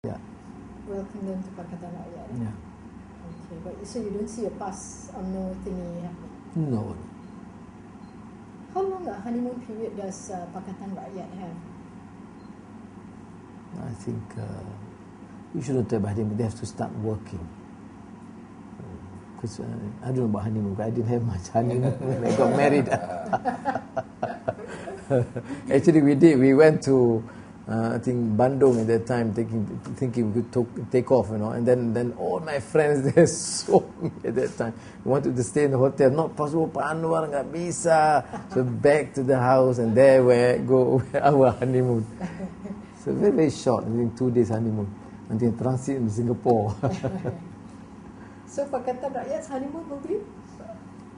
Yeah. Welcome them to Pakatan Rakyat. Yeah. Okay, but so you don't see a pass UMNO thingy happening? No. How long a honeymoon period does Pakatan Rakyat have? I think we shouldn't talk about honeymoon. They have to start working. Because I don't know about honeymoon. I didn't have much honeymoon when I got married. Actually, we did. We went to I think Bandung at that time, thinking we could take off, and then all my friends they saw me at that time. We wanted to stay in the hotel. Not possible, Pak Anwar nggak bisa. So back to the house, and there we go our honeymoon. So very, very short. I think 2 days honeymoon until transit in Singapore. So Pakatan Rakyat's honeymoon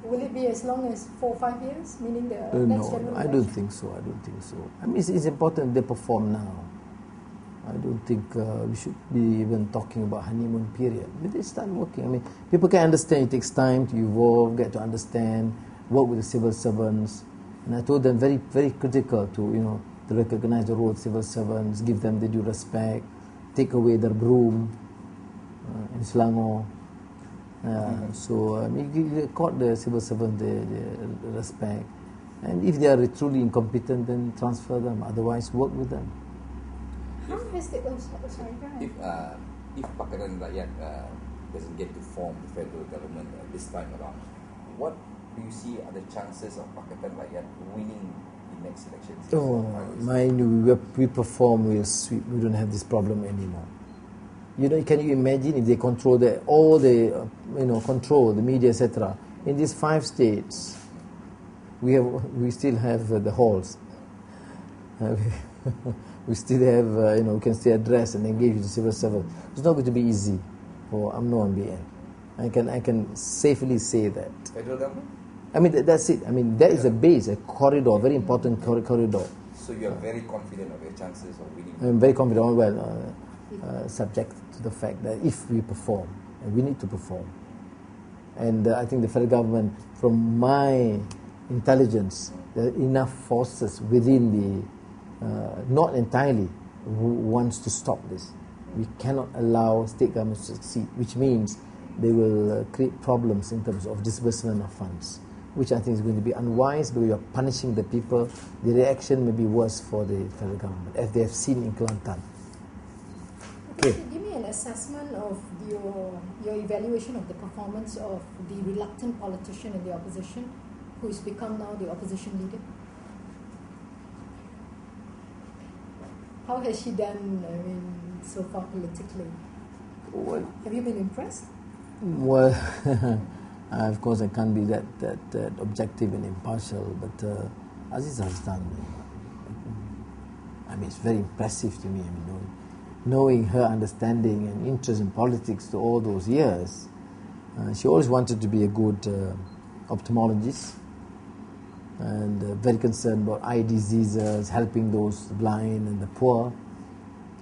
will it be as long as 4 or 5 years? Meaning the next general No, I don't think so. I mean, it's important they perform now. I don't think we should be even talking about honeymoon period. But they start working. I mean, people can understand it takes time to evolve, get to understand, work with the civil servants. And I told them very, very critical to recognize the role of civil servants, give them the due respect, take away their broom in Selangor. So you caught the civil servant the respect, and if they are truly incompetent, then transfer them. Otherwise, work with them. How has the sorry, go ahead. If Pakatan Rakyat doesn't get to form the federal government this time around, what do you see are the chances of Pakatan Rakyat winning the next elections? Mind you, we perform, we'll sweep. We don't have this problem anymore. Can you imagine if they control control the media, etc. In these 5 states, we still have the halls. We still have we can still address and engage with the civil servant. It's not going to be easy for UMNO and BN. I can safely say that. Federal government? I mean that's it. I mean that is a base, a corridor, very important corridor. So you are very confident of your chances of winning? I'm very confident. Well, subject to the fact that if we perform, and we need to perform, and I think the federal government, from my intelligence, there are enough forces within the, not entirely, who wants to stop this. We cannot allow state governments to succeed, which means they will create problems in terms of disbursement of funds, which I think is going to be unwise, because you are punishing the people. The reaction may be worse for the federal government, as they have seen in Kelantan. Okay. Give me an assessment of your evaluation of the performance of the reluctant politician in the opposition, who has become now the opposition leader. How has she done? So far politically. Well, have you been impressed? Well, of course I can't be that objective and impartial, but Aziza has done. I mean, it's very impressive to me. I mean, knowing her understanding and interest in politics to all those years, she always wanted to be a good ophthalmologist, and very concerned about eye diseases, helping those blind and the poor,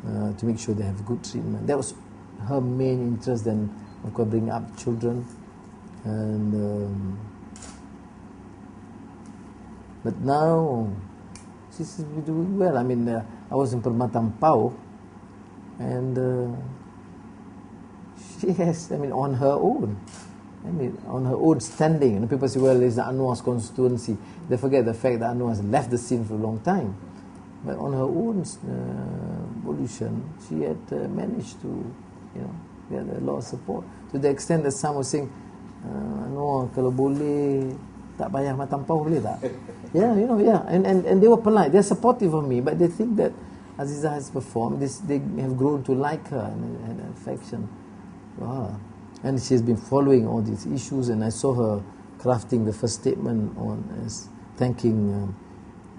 to make sure they have good treatment. That was her main interest. Then, of course, bringing up children, and but now she's doing well. I mean, I was in Permatampau, and she has, on her own. On her own standing. And people say, well, it's Anwar's constituency. They forget the fact that Anwar has left the scene for a long time. But on her own volition, she had managed to, get a lot of support. To the extent that some were saying, Anwar, kalau boleh, tak payah matampau boleh tak? Yeah. And they were polite. They're supportive of me, but they think that Aziza has performed. They have grown to like her and affection for her. And she has been following all these issues, and I saw her crafting the first statement as thanking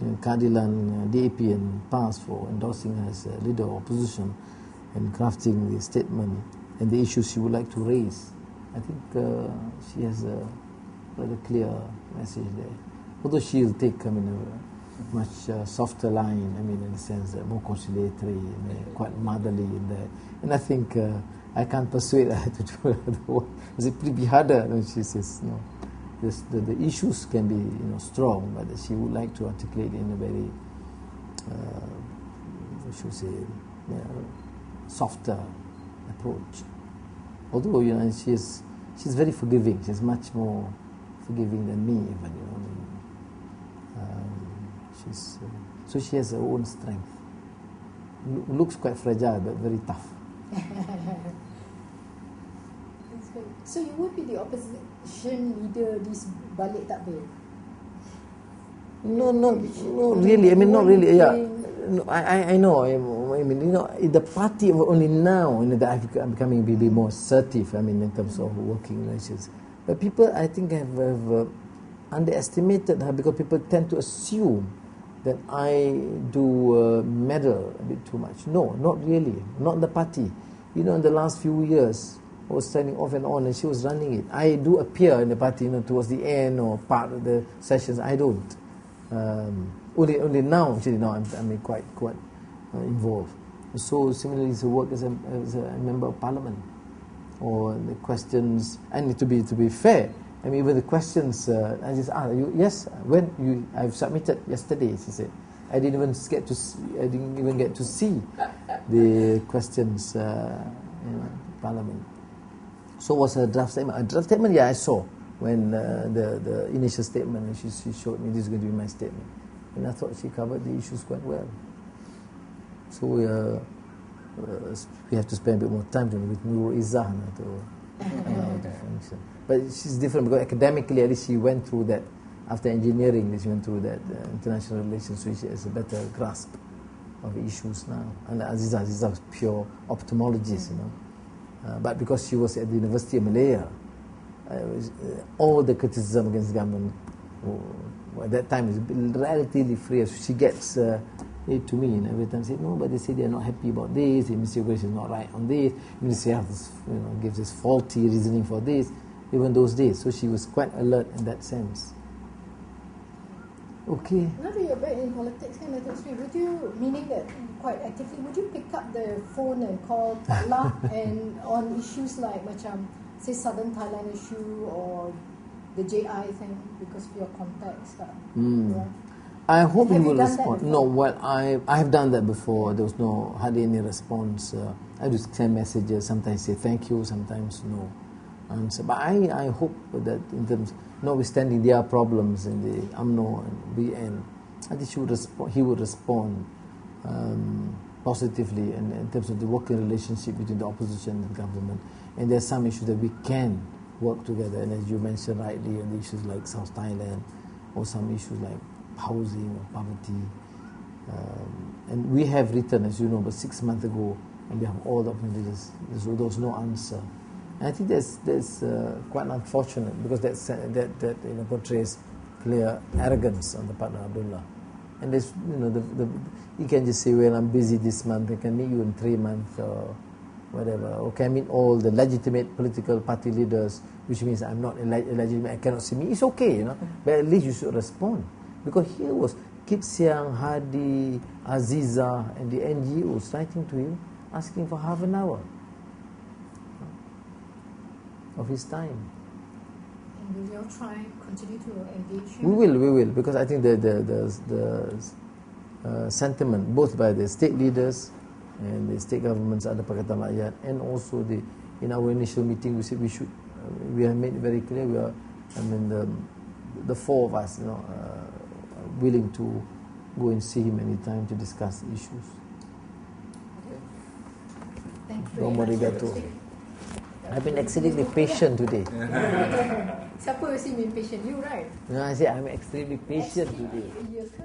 Keadilan, DAP and PAS for endorsing her as leader of opposition, and crafting the statement and the issues she would like to raise. I think she has a rather clear message there. Although she'll take a much softer line, in the sense that more conciliatory, quite motherly in there. And I think I can't persuade her to do it. It's pretty harder. And she says, no, the issues can be strong, but she would like to articulate in a very, softer approach. Although, you know, she's very forgiving. She's much more forgiving than me, even, you know. So she has her own strength. Looks quite fragile, but very tough. So you would be the opposition leader this balik takbir? No, really. I mean, not really. Yeah, no, I know. I mean, you know, in the party only now, you know, that I'm becoming a bit more assertive. I mean, in terms of working relations. But people, I think, have underestimated her, because people tend to assume that I do meddle a bit too much. No, not really. Not the party. You know, in the last few years, I was standing off and on, and she was running it. I do appear in the party, you know, towards the end or part of the sessions. I don't. Only now, actually, now I'm quite involved. So similarly, to work as a member of parliament, or the questions. And to be fair, I mean, even the questions, I just asked, yes, I've submitted yesterday. She said, I didn't even get to see the questions in parliament. So was her draft statement. A draft statement, yeah, I saw when the initial statement, and she showed me this is going to be my statement, and I thought she covered the issues quite well. So we have to spend a bit more time with Nurul Izzah to function. But she's different, because academically, at least she went through that. After engineering, she went through that international relations, so she has a better grasp of issues now. And Aziza was pure ophthalmologist, you know. But because she was at the University of Malaya, all the criticism against the government at that time was relatively free. So she gets it to me, and every time say, no, but they say they're not happy about this, the Ministry of Grace is not right on this, Ministry of Health, you know, gives this faulty reasoning for this, even those days. So she was quite alert in that sense. Okay. Now that you're back in politics, Datuk Seri, would you, meaning that quite actively, would you pick up the phone and call Tatla and on issues like macam, say, Southern Thailand issue or the JI thing, because of your contacts? Yeah. I hope he will respond. No, well, I have done that before. There was hardly any response. I just send messages. Sometimes say thank you, sometimes no answer. But I hope that in terms, notwithstanding their problems in the UMNO and BN, I think he would respond positively in terms of the working relationship between the opposition and the government. And there are some issues that we can work together. And as you mentioned rightly, on the issues like South Thailand, or some issues like housing or poverty. And we have written, as you know, about 6 months ago, on behalf of all the opposition leaders, there was no answer. And I think that's quite unfortunate, because that you know, portrays clear arrogance on the part of Abdullah. And there's, you know, you can just say, well, I'm busy this month, I can meet you in 3 months or whatever, or can meet all the legitimate political party leaders, which means I'm not illegitimate, I cannot see me. It's okay, you know, but at least you should respond. Because here was Kip Siang, Hadi, Aziza, and the NGOs writing to him, asking for half an hour of his time. And will you all continue to engage him? We will, because I think the sentiment, both by the state leaders and the state governments under Pakatan Rakyat, and also in our initial meeting, we said we have made it very clear, the four of us, you know, willing to go and see him anytime to discuss the issues. Thank you very much. I've been extremely patient today. Siapa mesti impatient? You, right? No, I say I'm extremely patient today. Ya ke?